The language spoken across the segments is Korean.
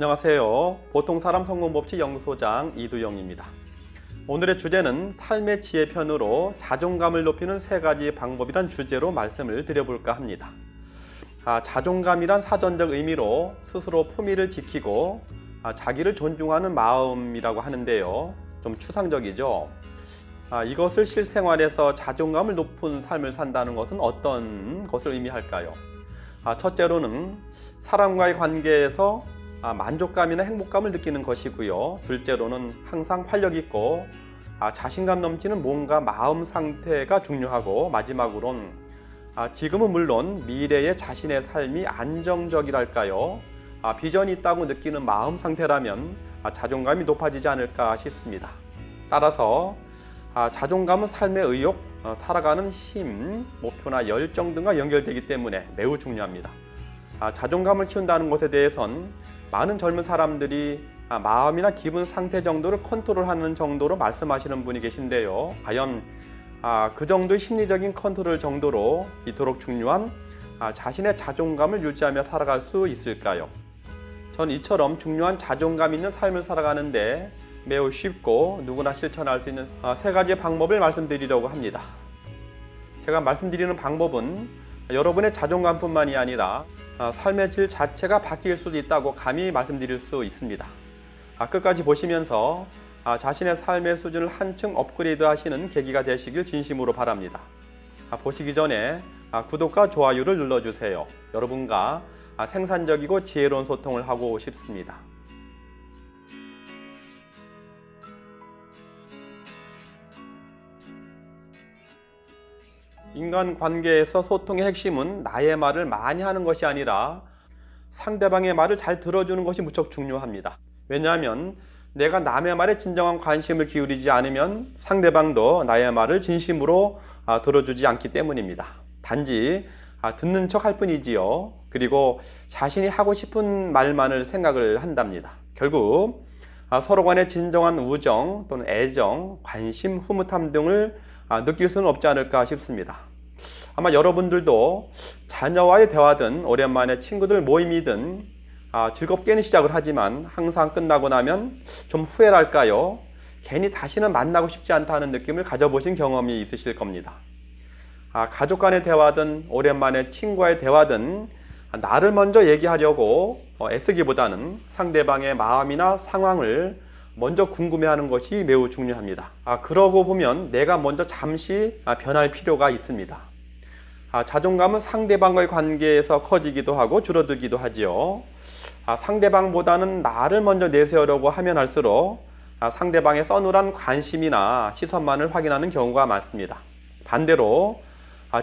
안녕하세요. 보통사람 성공법칙 연구소장 이두영입니다. 오늘의 주제는 삶의 지혜 편으로 자존감을 높이는 3가지 방법이란 주제로 말씀을 드려볼까 합니다. 자존감이란 사전적 의미로 스스로 품위를 지키고 자기를 존중하는 마음이라고 하는데요. 좀 추상적이죠. 이것을 실생활에서 자존감을 높은 삶을 산다는 것은 어떤 것을 의미할까요? 첫째로는 사람과의 관계에서 만족감이나 행복감을 느끼는 것이고요. 둘째로는 항상 활력 있고 자신감 넘치는 몸과 마음 상태가 중요하고, 마지막으론 지금은 물론 미래의 자신의 삶이 안정적이랄까요, 비전이 있다고 느끼는 마음 상태라면 자존감이 높아지지 않을까 싶습니다. 따라서 자존감은 삶의 의욕, 살아가는 힘, 목표나 열정 등과 연결되기 때문에 매우 중요합니다. 자존감을 키운다는 것에 대해선 많은 젊은 사람들이 마음이나 기분 상태 정도를 컨트롤하는 정도로 말씀하시는 분이 계신데요. 과연 그 정도의 심리적인 컨트롤 정도로 이토록 중요한 자신의 자존감을 유지하며 살아갈 수 있을까요? 전 이처럼 중요한 자존감 있는 삶을 살아가는데 매우 쉽고 누구나 실천할 수 있는 3가지 방법을 말씀드리려고 합니다. 제가 말씀드리는 방법은 여러분의 자존감뿐만이 아니라 삶의 질 자체가 바뀔 수도 있다고 감히 말씀드릴 수 있습니다. 끝까지 보시면서 자신의 삶의 수준을 한층 업그레이드 하시는 계기가 되시길 진심으로 바랍니다. 보시기 전에 구독과 좋아요를 눌러주세요. 여러분과 생산적이고 지혜로운 소통을 하고 싶습니다. 인간관계에서 소통의 핵심은 나의 말을 많이 하는 것이 아니라 상대방의 말을 잘 들어주는 것이 무척 중요합니다. 왜냐하면 내가 남의 말에 진정한 관심을 기울이지 않으면 상대방도 나의 말을 진심으로 들어주지 않기 때문입니다. 단지 듣는 척 할 뿐이지요. 그리고 자신이 하고 싶은 말만을 생각을 한답니다. 결국 서로 간의 진정한 우정 또는 애정, 관심, 흐뭇함 등을 느낄 수는 없지 않을까 싶습니다. 아마 여러분들도 자녀와의 대화든 오랜만에 친구들 모임이든 즐겁게는 시작을 하지만 항상 끝나고 나면 좀 후회랄까요? 괜히 다시는 만나고 싶지 않다는 느낌을 가져보신 경험이 있으실 겁니다. 가족 간의 대화든 오랜만에 친구와의 대화든 나를 먼저 얘기하려고 애쓰기보다는 상대방의 마음이나 상황을 먼저 궁금해하는 것이 매우 중요합니다. 그러고 보면 내가 먼저 잠시 변할 필요가 있습니다. 자존감은 상대방과의 관계에서 커지기도 하고 줄어들기도 하지요. 상대방보다는 나를 먼저 내세우려고 하면 할수록 상대방의 서늘한 관심이나 시선만을 확인하는 경우가 많습니다. 반대로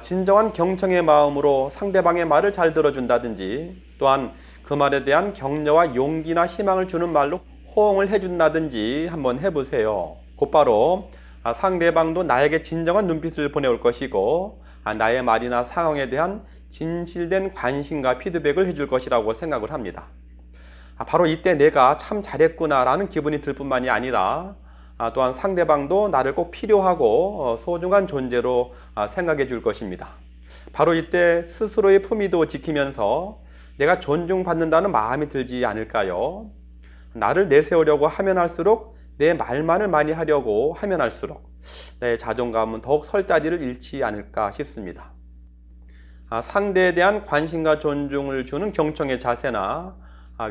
진정한 경청의 마음으로 상대방의 말을 잘 들어준다든지, 또한 그 말에 대한 격려와 용기나 희망을 주는 말로 호응을 해준다든지 한번 해보세요. 곧바로 상대방도 나에게 진정한 눈빛을 보내올 것이고 나의 말이나 상황에 대한 진실된 관심과 피드백을 해줄 것이라고 생각을 합니다. 바로 이때 내가 참 잘했구나 라는 기분이 들 뿐만이 아니라 또한 상대방도 나를 꼭 필요하고 소중한 존재로 생각해 줄 것입니다. 바로 이때 스스로의 품위도 지키면서 내가 존중받는다는 마음이 들지 않을까요? 나를 내세우려고 하면 할수록, 내 말만을 많이 하려고 하면 할수록 내 자존감은 더욱 설 자리를 잃지 않을까 싶습니다. 상대에 대한 관심과 존중을 주는 경청의 자세나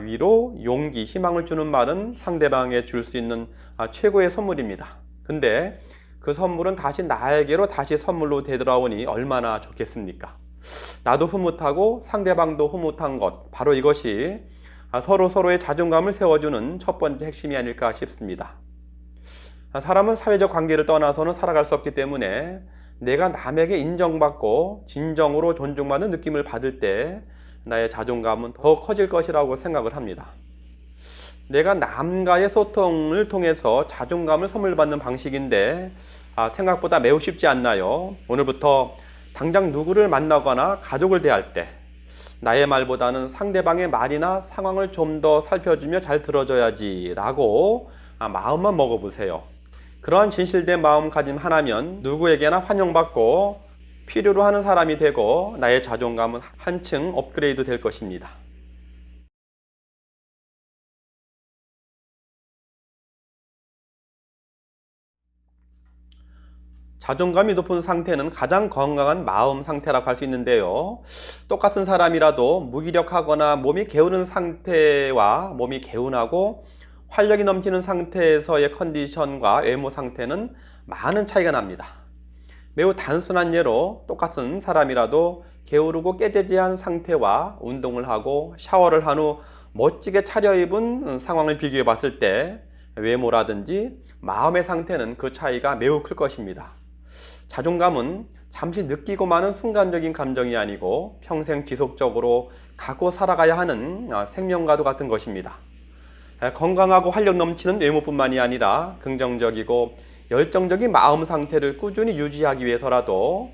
위로, 용기, 희망을 주는 말은 상대방에 줄 수 있는 최고의 선물입니다. 근데 그 선물은 다시 나에게로 다시 선물로 되돌아오니 얼마나 좋겠습니까? 나도 흐뭇하고 상대방도 흐뭇한 것, 바로 이것이 서로의 자존감을 세워주는 첫 번째 핵심이 아닐까 싶습니다. 사람은 사회적 관계를 떠나서는 살아갈 수 없기 때문에 내가 남에게 인정받고 진정으로 존중받는 느낌을 받을 때 나의 자존감은 더 커질 것이라고 생각을 합니다. 내가 남과의 소통을 통해서 자존감을 선물 받는 방식인데 생각보다 매우 쉽지 않나요? 오늘부터 당장 누구를 만나거나 가족을 대할 때 나의 말보다는 상대방의 말이나 상황을 좀 더 살펴주며 잘 들어줘야지 라고 마음만 먹어보세요. 그러한 진실된 마음가짐 하나면 누구에게나 환영받고 필요로 하는 사람이 되고 나의 자존감은 한층 업그레이드 될 것입니다. 자존감이 높은 상태는 가장 건강한 마음 상태라고 할 수 있는데요. 똑같은 사람이라도 무기력하거나 몸이 게으른 상태와 몸이 개운하고 활력이 넘치는 상태에서의 컨디션과 외모 상태는 많은 차이가 납니다. 매우 단순한 예로 똑같은 사람이라도 게으르고 깨재재한 상태와 운동을 하고 샤워를 한 후 멋지게 차려입은 상황을 비교해 봤을 때 외모라든지 마음의 상태는 그 차이가 매우 클 것입니다. 자존감은 잠시 느끼고 마는 순간적인 감정이 아니고 평생 지속적으로 갖고 살아가야 하는 생명과도 같은 것입니다. 건강하고 활력 넘치는 외모뿐만이 아니라 긍정적이고 열정적인 마음 상태를 꾸준히 유지하기 위해서라도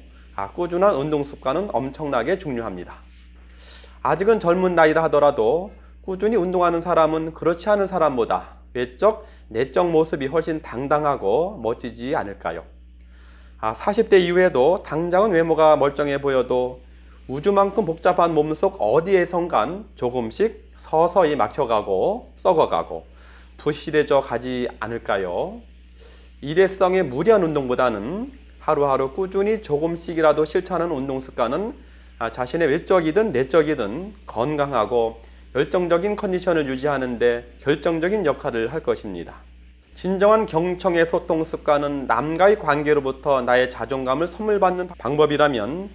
꾸준한 운동 습관은 엄청나게 중요합니다. 아직은 젊은 나이라 하더라도 꾸준히 운동하는 사람은 그렇지 않은 사람보다 외적, 내적 모습이 훨씬 당당하고 멋지지 않을까요? 40대 이후에도 당장은 외모가 멀쩡해 보여도 우주만큼 복잡한 몸속 어디에선간 조금씩 서서히 막혀가고 썩어가고 부실해져 가지 않을까요? 일회성의 무리한 운동보다는 하루하루 꾸준히 조금씩이라도 실천하는 운동 습관은 자신의 외적이든 내적이든 건강하고 열정적인 컨디션을 유지하는 데 결정적인 역할을 할 것입니다. 진정한 경청의 소통 습관은 남과의 관계로부터 나의 자존감을 선물받는 방법이라면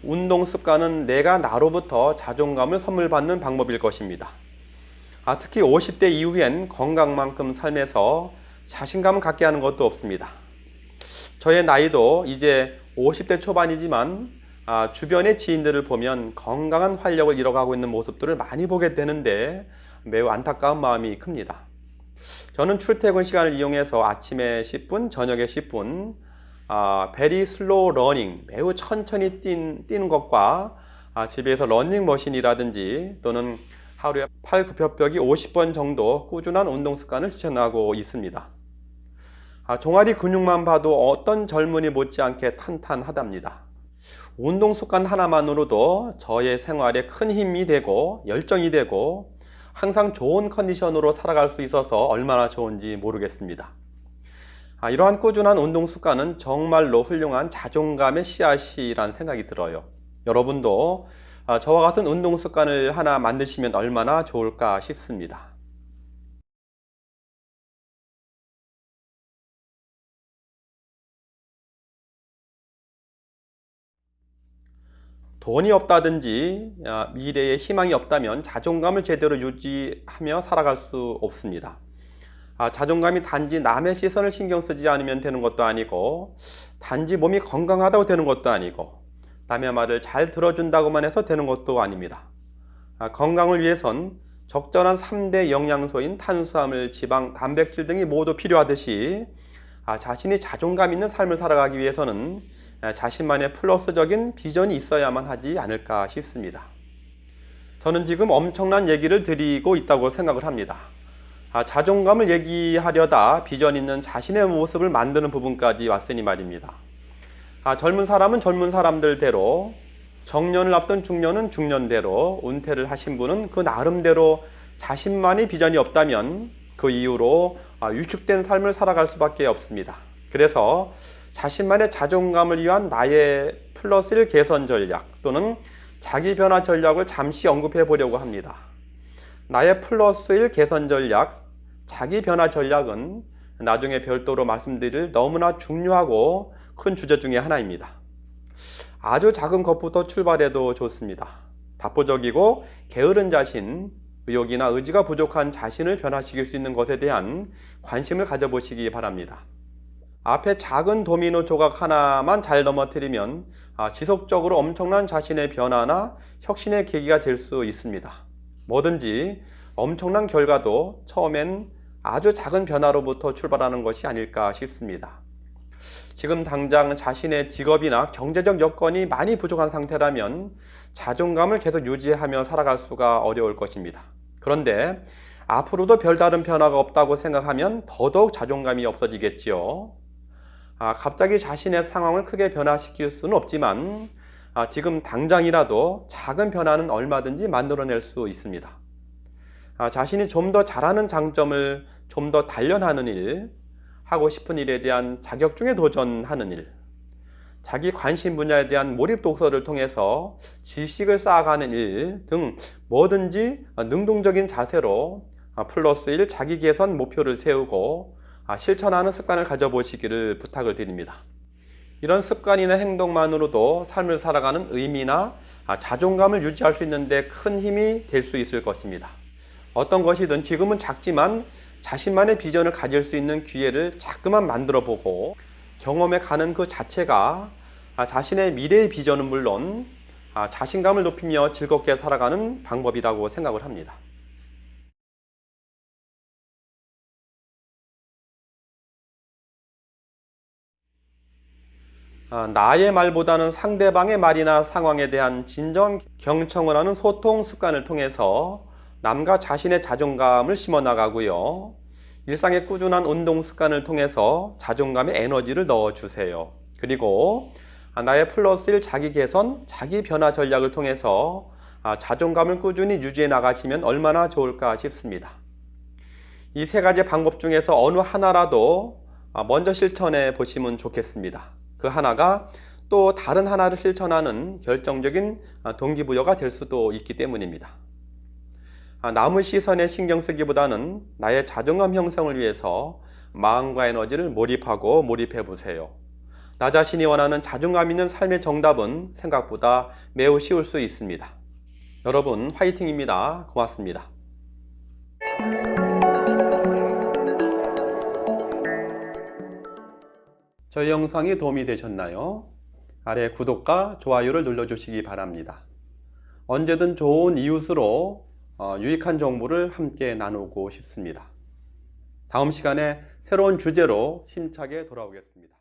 운동 습관은 내가 나로부터 자존감을 선물받는 방법일 것입니다. 특히 50대 이후엔 건강만큼 삶에서 자신감을 갖게 하는 것도 없습니다. 저의 나이도 이제 50대 초반이지만 주변의 지인들을 보면 건강한 활력을 잃어가고 있는 모습들을 많이 보게 되는데 매우 안타까운 마음이 큽니다. 저는 출퇴근 시간을 이용해서 아침에 10분, 저녁에 10분 very slow running, 매우 천천히 뛰는 것과 집에서 러닝머신이라든지 또는 하루에 팔 굽혀펴기 50번 정도 꾸준한 운동 습관을 실천하고 있습니다. 종아리 근육만 봐도 어떤 젊은이 못지않게 탄탄하답니다. 운동 습관 하나만으로도 저의 생활에 큰 힘이 되고 열정이 되고 항상 좋은 컨디션으로 살아갈 수 있어서 얼마나 좋은지 모르겠습니다. 이러한 꾸준한 운동 습관은 정말로 훌륭한 자존감의 씨앗이란 생각이 들어요. 여러분도 저와 같은 운동 습관을 하나 만드시면 얼마나 좋을까 싶습니다. 돈이 없다든지 미래에 희망이 없다면 자존감을 제대로 유지하며 살아갈 수 없습니다. 자존감이 단지 남의 시선을 신경 쓰지 않으면 되는 것도 아니고 단지 몸이 건강하다고 되는 것도 아니고 남의 말을 잘 들어준다고만 해서 되는 것도 아닙니다. 건강을 위해선 적절한 3대 영양소인 탄수화물, 지방, 단백질 등이 모두 필요하듯이 자신이 자존감 있는 삶을 살아가기 위해서는 자신만의 플러스적인 비전이 있어야만 하지 않을까 싶습니다. 저는 지금 엄청난 얘기를 드리고 있다고 생각을 합니다. 자존감을 얘기하려다 비전 있는 자신의 모습을 만드는 부분까지 왔으니 말입니다. 젊은 사람은 젊은 사람들대로, 정년을 앞둔 중년은 중년대로, 은퇴를 하신 분은 그 나름대로 자신만의 비전이 없다면 그 이후로 위축된 삶을 살아갈 수밖에 없습니다. 그래서 자신만의 자존감을 위한 나의 플러스 1 개선 전략 또는 자기 변화 전략을 잠시 언급해 보려고 합니다. 나의 플러스 1 개선 전략, 자기 변화 전략은 나중에 별도로 말씀드릴 너무나 중요하고 큰 주제 중에 하나입니다. 아주 작은 것부터 출발해도 좋습니다. 답보적이고 게으른 자신, 의욕이나 의지가 부족한 자신을 변화시킬 수 있는 것에 대한 관심을 가져보시기 바랍니다. 앞에 작은 도미노 조각 하나만 잘 넘어뜨리면 지속적으로 엄청난 자신의 변화나 혁신의 계기가 될 수 있습니다. 뭐든지 엄청난 결과도 처음엔 아주 작은 변화로부터 출발하는 것이 아닐까 싶습니다. 지금 당장 자신의 직업이나 경제적 여건이 많이 부족한 상태라면 자존감을 계속 유지하며 살아갈 수가 어려울 것입니다. 그런데 앞으로도 별다른 변화가 없다고 생각하면 더더욱 자존감이 없어지겠지요. 갑자기 자신의 상황을 크게 변화시킬 수는 없지만 지금 당장이라도 작은 변화는 얼마든지 만들어낼 수 있습니다. 자신이 좀 더 잘하는 장점을 좀 더 단련하는 일, 하고 싶은 일에 대한 자격증에 도전하는 일, 자기 관심 분야에 대한 몰입 독서를 통해서 지식을 쌓아가는 일 등 뭐든지 능동적인 자세로 플러스 1 자기 개선 목표를 세우고 실천하는 습관을 가져보시기를 부탁을 드립니다. 이런 습관이나 행동만으로도 삶을 살아가는 의미나 자존감을 유지할 수 있는데 큰 힘이 될 수 있을 것입니다. 어떤 것이든 지금은 작지만 자신만의 비전을 가질 수 있는 기회를 자꾸만 만들어 보고 경험해 가는 그 자체가 자신의 미래의 비전은 물론 자신감을 높이며 즐겁게 살아가는 방법이라고 생각을 합니다. 나의 말보다는 상대방의 말이나 상황에 대한 진정 경청을 하는 소통 습관을 통해서 남과 자신의 자존감을 심어 나가고요. 일상의 꾸준한 운동 습관을 통해서 자존감에 에너지를 넣어 주세요. 그리고 나의 플러스 1 자기 개선, 자기 변화 전략을 통해서 자존감을 꾸준히 유지해 나가시면 얼마나 좋을까 싶습니다. 이 세 가지 방법 중에서 어느 하나라도 먼저 실천해 보시면 좋겠습니다. 그 하나가 또 다른 하나를 실천하는 결정적인 동기부여가 될 수도 있기 때문입니다. 남의 시선에 신경 쓰기보다는 나의 자존감 형성을 위해서 마음과 에너지를 몰입해 보세요. 나 자신이 원하는 자존감 있는 삶의 정답은 생각보다 매우 쉬울 수 있습니다. 여러분 화이팅입니다. 고맙습니다. 저희 영상이 도움이 되셨나요? 아래 구독과 좋아요를 눌러주시기 바랍니다. 언제든 좋은 이웃으로 유익한 정보를 함께 나누고 싶습니다. 다음 시간에 새로운 주제로 힘차게 돌아오겠습니다.